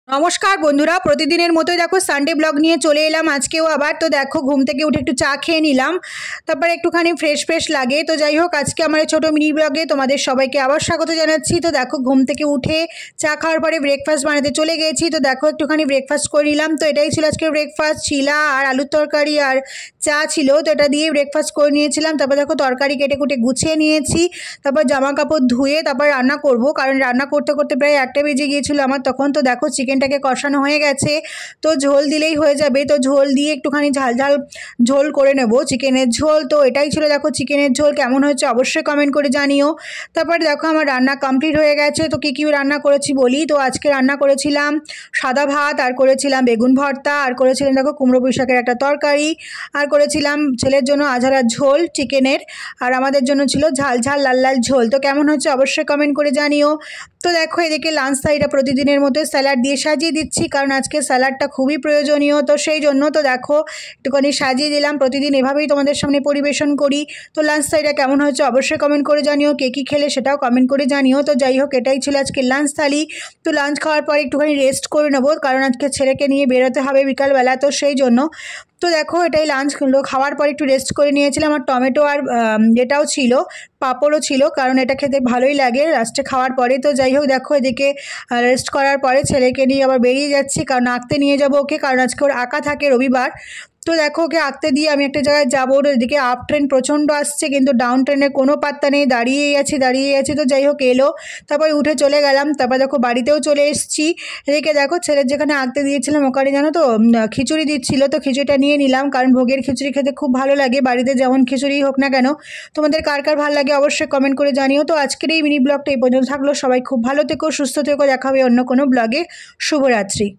নমস্কার বন্ধুরা, প্রতিদিনের মতোই দেখো সানডে ব্লগ নিয়ে চলে এলাম আজকেও আবার। তো দেখো ঘুম থেকে উঠে একটু চা খেয়ে নিলাম, তারপরে একটুখানি ফ্রেশ লাগে। তো যাই হোক, আজকে আমার এই ছোটো মিনি ব্লগে তোমাদের সবাইকে আবার স্বাগত জানাচ্ছি। তো দেখো ঘুম থেকে উঠে চা খাওয়ার পরে ব্রেকফাস্ট বানাতে চলে গেছি। তো দেখো একটুখানি ব্রেকফাস্ট করে নিলাম। তো এটাই ছিল আজকের ব্রেকফাস্ট, চিলা আর আলুর তরকারি আর চা ছিল। তো এটা দিয়ে ব্রেকফাস্ট করে নিয়েছিলাম। তারপর দেখো তরকারি কেটে কুটে গুছিয়ে নিয়েছি, তারপর জামা কাপড় ধুয়ে তারপর রান্না করব, কারণ রান্না করতে করতে প্রায় 1টা বেজে গিয়েছিলো আমার তখন। তো দেখো চিকেনটাকে কষানো হয়ে গেছে, তো ঝোল দিলেই হয়ে যাবে। তো ঝোল দিয়ে একটুখানি ঝাল ঝাল ঝোল করে নেব, চিকেনের ঝোল। তো এটাই ছিল দেখো চিকেনের ঝোল। কেমন হয়েছে অবশ্যই কমেন্ট করে জানিও। তারপরে দেখো আমার রান্না কমপ্লিট হয়ে গেছে। তো কী রান্না করেছি বলি। তো আজকে রান্না করেছিলাম সাদা ভাত, আর করেছিলাম বেগুন ভর্তা, আর করেছিলাম দেখো কুমড়ো পুঁই শাকের একটা তরকারি, আর করেছিলাম ছেলের জন্য আঝারা ঝোল চিকেনের, আর আমাদের জন্য ছিল ঝাল ঝাল লাল লাল ঝোল। তো কেমন হচ্ছে অবশ্যই কমেন্ট করে জানিও। তো দেখো এদিকে লাঞ্চ থালিটা প্রতিদিনের মতো স্যালাড দিয়ে সাজিয়ে দিচ্ছি, কারণ আজকে স্যালাডটা খুবই প্রয়োজনীয়। তো সেই জন্য তো দেখো একটুখানি সাজিয়ে দিলাম, প্রতিদিন এভাবেই তোমাদের সামনে পরিবেশন করি। তো লাঞ্চ থালিটা কেমন হয়েছে অবশ্যই কমেন্ট করে জানিও, কে কী খেলে সেটাও কমেন্ট করে জানিও। তো যাই হোক, এটাই ছিল আজকে লাঞ্চ থালি। তো লাঞ্চ খাওয়ার পর একটুখানি রেস্ট করে নেবো, কারণ আজকে ছেলেকে নিয়ে বেরোতে হবে বিকালবেলা। তো সেই জন্য তো দেখো এটাই লাঞ্চ খাওয়ার পর একটু রেস্ট করে নিয়েছিলাম। আর টমেটো আর এটাও ছিল, পাঁপড়ও ছিল, কারণ এটা খেতে ভালোই লাগে লাস্টে খাওয়ার পরে। তো যাই হোক দেখো এদিকে রেস্ট করার পরে ছেলেকে নিয়ে আবার বেরিয়ে যাচ্ছি, কারণ আঁকতে নিয়ে যাবো ওকে, কারণ আজকে ওর আঁকা থাকে রবিবার। তো দেখো ওকে আঁকতে দিয়ে আমি একটা জায়গায় যাবো। ওর এদিকে আপ ট্রেন প্রচণ্ড আসছে, কিন্তু ডাউন ট্রেনের কোনো পাত্তা নেই, দাঁড়িয়েই আছি। তো যাই হোক এলো, তারপরে উঠে চলে গেলাম। তারপর দেখো বাড়িতেও চলে এসেছি। এদিকে দেখো ছেলের যেখানে আঁকতে দিয়েছিলাম ওখানে জানো তো খিচুড়ি দিচ্ছিল। তো খিচুড়িটা নিয়ে নিলাম, কারণ ভোগের খিচুড়ি খেতে খুব ভালো লাগে, বাড়িতে যেমন খিচুড়ি হোক না কেন। তোমাদের কার কার ভালো লাগে অবশ্যই কমেন্ট করে জানিও। তো আজকের এই মিনি ব্লগটা এই পর্যন্ত থাকলো। সবাই খুব ভালো থেকো, সুস্থ থেকো, দেখা হবে অন্য কোনো ব্লগে। শুভরাত্রি।